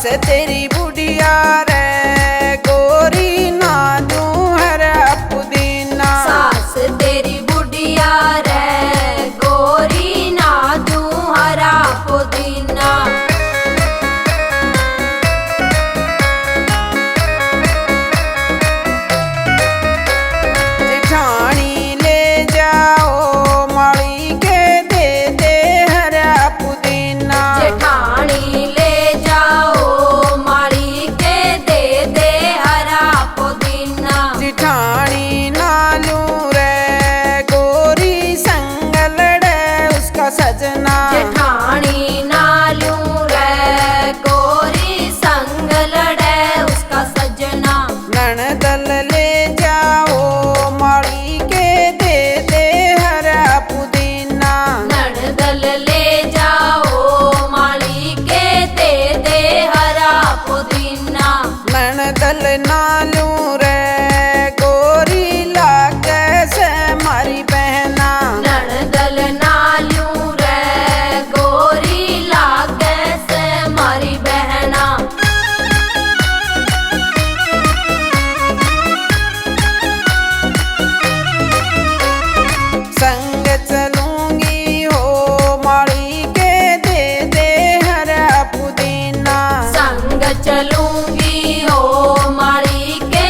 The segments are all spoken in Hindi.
तेरी बुढ़िया रे गोरी ना दूं हरा पुदीना। सास तेरी बुढ़िया रे गोरी ना दूं हरा पुदीना। जेठानी ले जाओ माली के दे दे हरा पुदीना। जेठानी ले जाओ माली के दे दे हरा पुदीना। जेठानी नालू रे गोरी संग लड़े उसका सजना। जेठानी नालू रे गोरी संग लड़े उसका सजना। ननदल ले जाओ माली के दे दे हरा पुदीना। ननदल ले जाओ माली के दे दे हरा पुदीना। ननदल नालू रे गोरी लागे से मारी बहना। ननदल नालू रे गोरी लागे से मारी बहना। संग चलूंगी हो माली के दे दे हरा पुदीना। संग चलूंगी हो माली के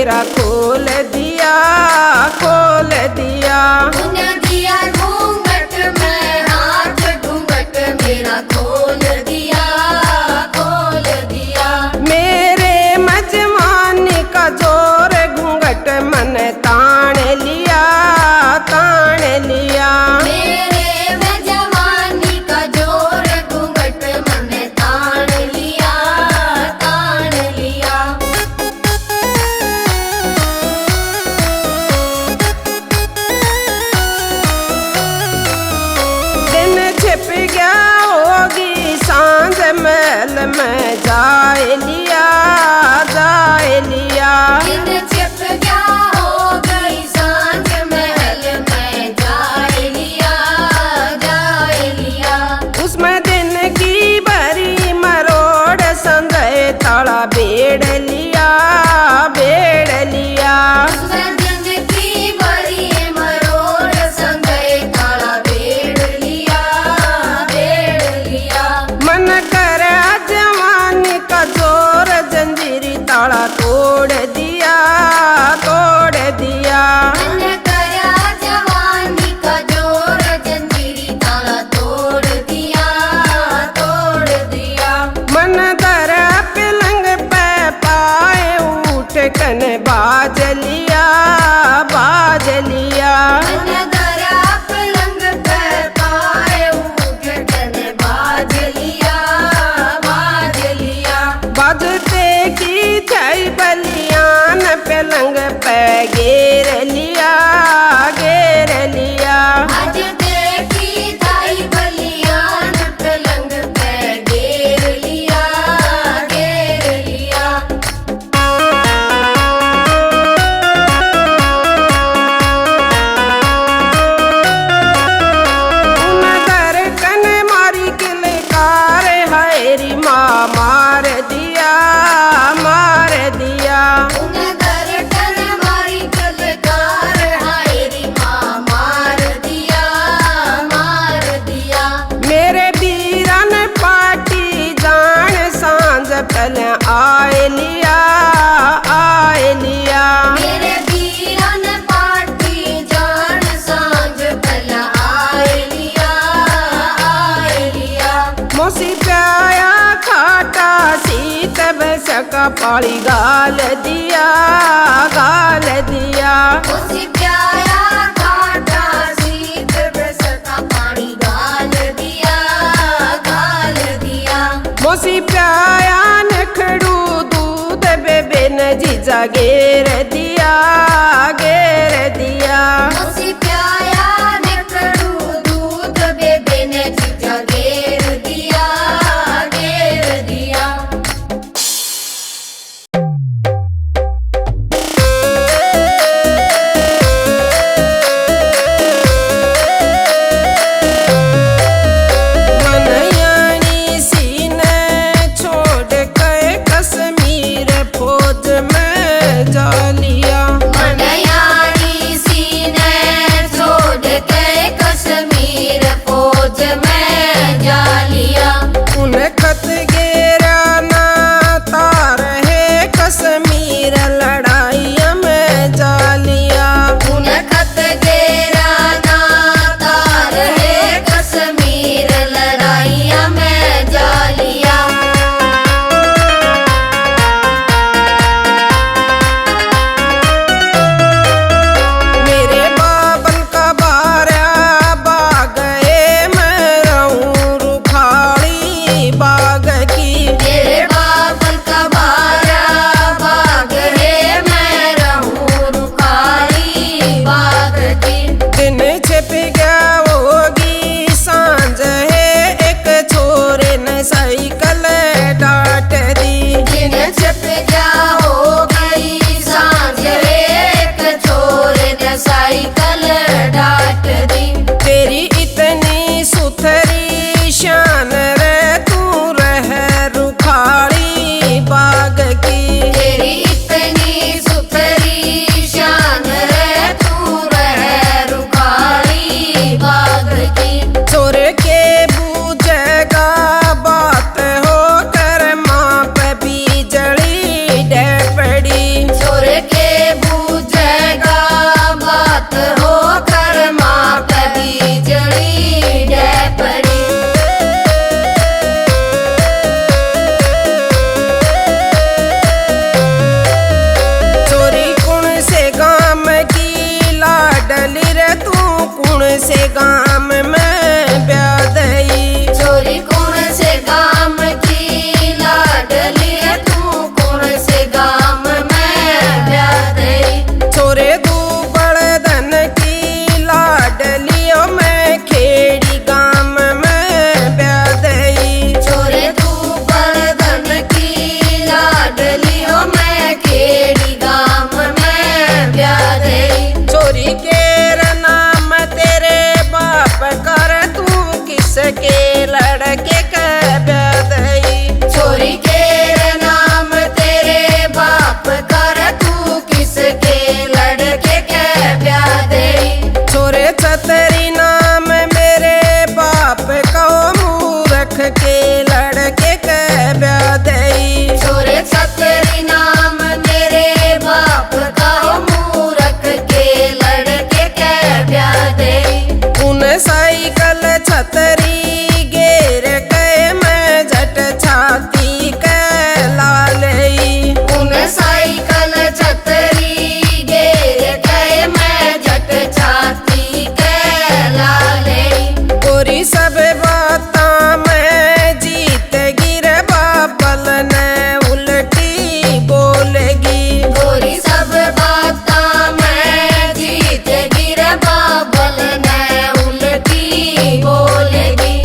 मेरा खोल दिया, खोल दिया। तूने दिया घूंघट में हाथ, घूंघट मेरा खोल दिया, खोल दिया। मेरे मजवानी का जोर घूंघट मन तान लिया, तान लिया। मेरे में जवानी का जोर घूंघट मन तान लिया, तान लिया। दिन छिप गया होगी सांझ महल में जाए लिया, जाए लिया। दिन छिप गया हो गई सांझ महल में जाए लिया, जाए लिया। उसमें दिन की भरी मरोड़ संजय ताड़ा बेड़ लिया, बेड़ लिया। उसमें दिन की बड़ी मरोड़ संगए ताला बेड़ लिया, बेड़ लिया। मन कर जवानी का जोर जंजीरी ताड़ा तोड़ दिया, तोड़ दिया। मन करा जवानी का जोर जंजीरी ताला तोड़ दिया, तोड़ दिया। मन दर पलंग पे पाए उठ कन बाज लिया, बाज लिया। मन दरा पलंग पे पाए उठ कन बाज लिया, बाज लिया। बाजते की थई बलियान पलंग पे घेर लिया, घेर लिया। आज देखी थाई बलियान पलंग पे घेर लिया, घेर लिया। उन दर कन मारी किलकार हैरी माँ मार दिया, मार दिया। उन्हें दर्शन मारी कलकार हायरी माँ मार दिया, मार दिया। मेरे बीरन पाटी जान सांझ पल आए लिया, आए लिया। मेरे वीरन पाटी जान सांझ पल आए लिया, आए लिया। मोसी प्याया खाटा सीत बस का पाली गाल दिया, गाल दिया। उसी प्याया खाटा सीत बरस का पानी गाल दिया, गाल दिया। मोसी प्याया नखड़ू दूध बेबे न जीजा घेर दिया, घेर दिया। उसी प्याया निकड़ू दूध बेबे ने जीजा घेर दिया, घेर दिया। मनयानी सीने छोड़ के कश्मीर फौज में जा लिया। से गाम में ब्यादई। छोरी कौन से गाम की लाडली है तू, कौन से गाम में ब्यादई। छोरे तू बड़दन की लाडली ओ मैं खेड़ी गाम में ब्यादई। छोरे तू बड़दन की लाडली ओ मैं खेड़ी गाम में ब्यादई। छोरी के नाम तेरे बाप कर तू किसके लड़के का ब्यादई। छोरी के नाम तेरे बाप कर तू किसके लड़के के ब्यादई। छोरे छतरी नाम मेरे बाप को मूरख के लड़के का ब्यादई। छोरे छतरी नाम तेरे बाप का मूरख के लड़के के ब्यादई। उन साइकिल छतरी गेर के मैं झट छाती के लालई। उन साइकिल छतरी गेर के मैं झट छाती के लालई। गोरी सब बाता में जीत गिर बाबल ने उल्टी बोलेगी। गोरी सब बाता में जीत गिर बाबल ने उल्टी बोलेगी।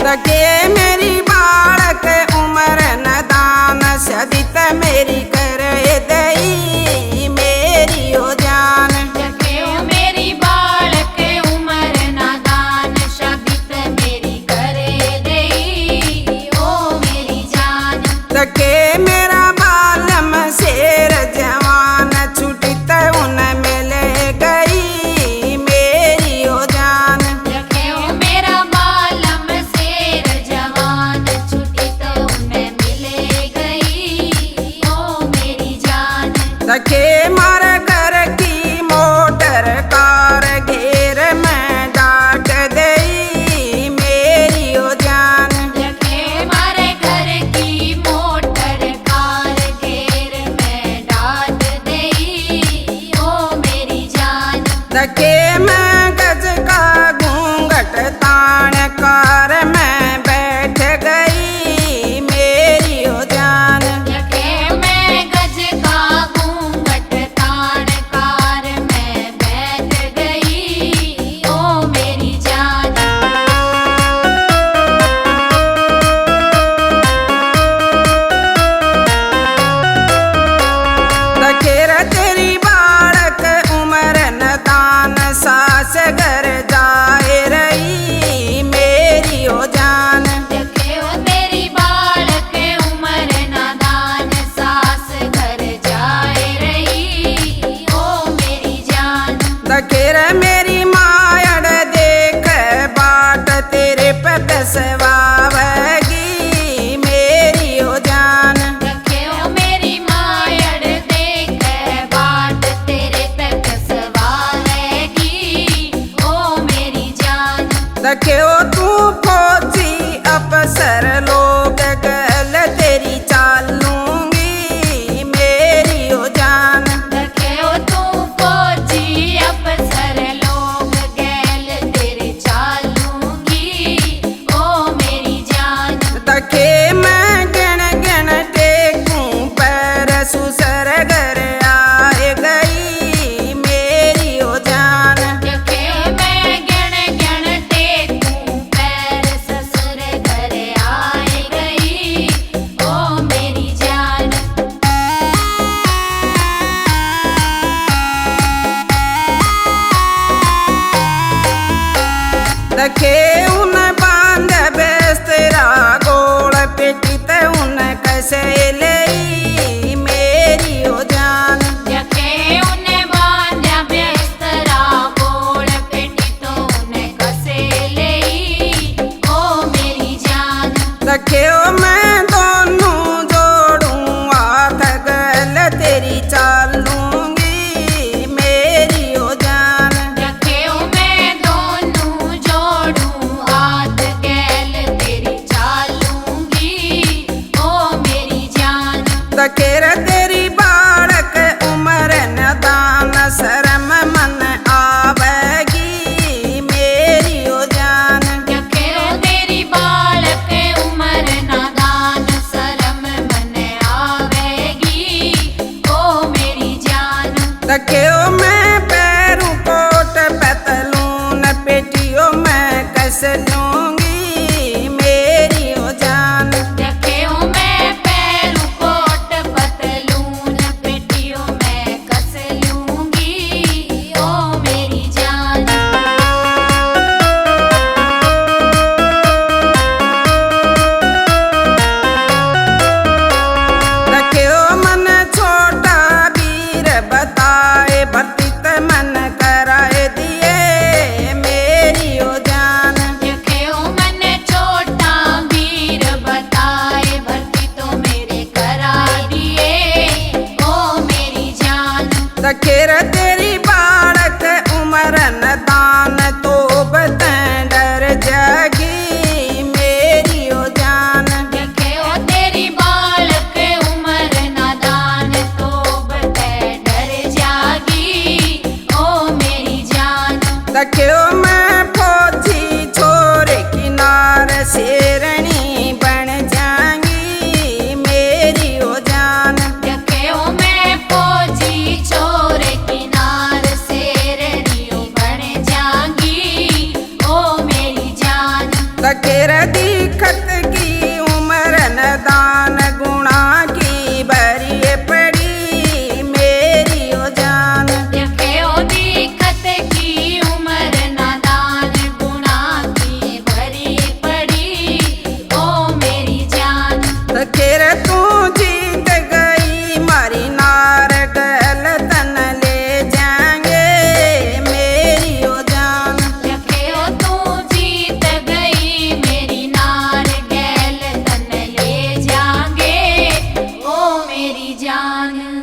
रखे मेरी बालक उम्र नदान सदित मेरी कर दई मेरी ओ जान। मेरी बालक उमर नादान शबित मेरी करे दई ओ मेरी जान। रखे मेरा बालम शेर जवान छुटित उन मिले गई मेरी ओ जान। मेरा बालम शेर जवान छुटी तो उन्हें मिले गई ओ मेरी जान। रखे मार घर की मोटर कार घेर में डाट दई मेरी ओ जान। हमारे घर की मोटर कार घेर में डाल दई ओ मेरी जान। रखे मैं गज का घूंघट तान कार में बैठ गई मेरी ओ जान। मैं गज का घूंघट तान कार में बैठ गई ओ मेरी जान। रखेर तेरी बालक उम्र नदान सास घर जाए रही मेरी ओ जान। मेरी बालक उमर नादान सास घर जाए रही ओ मेरी जान। रखेर मेरी मायड़ देख बाट तेरे पे बसवावगी मेरी ओ जान। मेरी मायड़ देख बाट तेरे पे कसवाएगी ओ मेरी जान। रखियो तू फौजी अफसर लोग गल तेरी चाल लूंगी मेरी ओ जान। तू फौजी अफसर लोग गैल तेरे चालूंगी ओ मेरी जान। रखे मैं गण गण टेकूं पैर सुसर घर आए गई मेरी ओ जान। मैं गण गण टेकूं पैर ससुर घर आए गई ओ मेरी जान। रखे उन बांध बेस्तरा गोल पेटित उन कैसे लई मेरी ओ जान। उन्हें बांध्या बेस्तरा गोल पेटी तो उन्हें कसे लई ओ मेरी जान। रखियो मैं दोनों जोड़ूं हाथ गल तेरी चाल लूंगी मेरी ओ जान। मैं दोनों जोड़ूं हाथ गैल तेरी चाल शेरनी बन जाएंगी मेरी ओ जान। जखेओ मैं फौजी छोर किनार शेरनी बन जाएंगी ओ मेरी जान। तकेर दिखत की उम्र नदान गुणा की भरी पड़ी मेरी ओ जान। जखेओ दिखत की उम्र नादान गुणा की भरी पड़ी ओ मेरी जान। तकेर तू जीत गई मारी नार गल तन ले जाएंगे मेरी ओ जान। जखेओ तू जीत गई मेरी नार गैल तन ले जाएंगे ओ मेरी जान।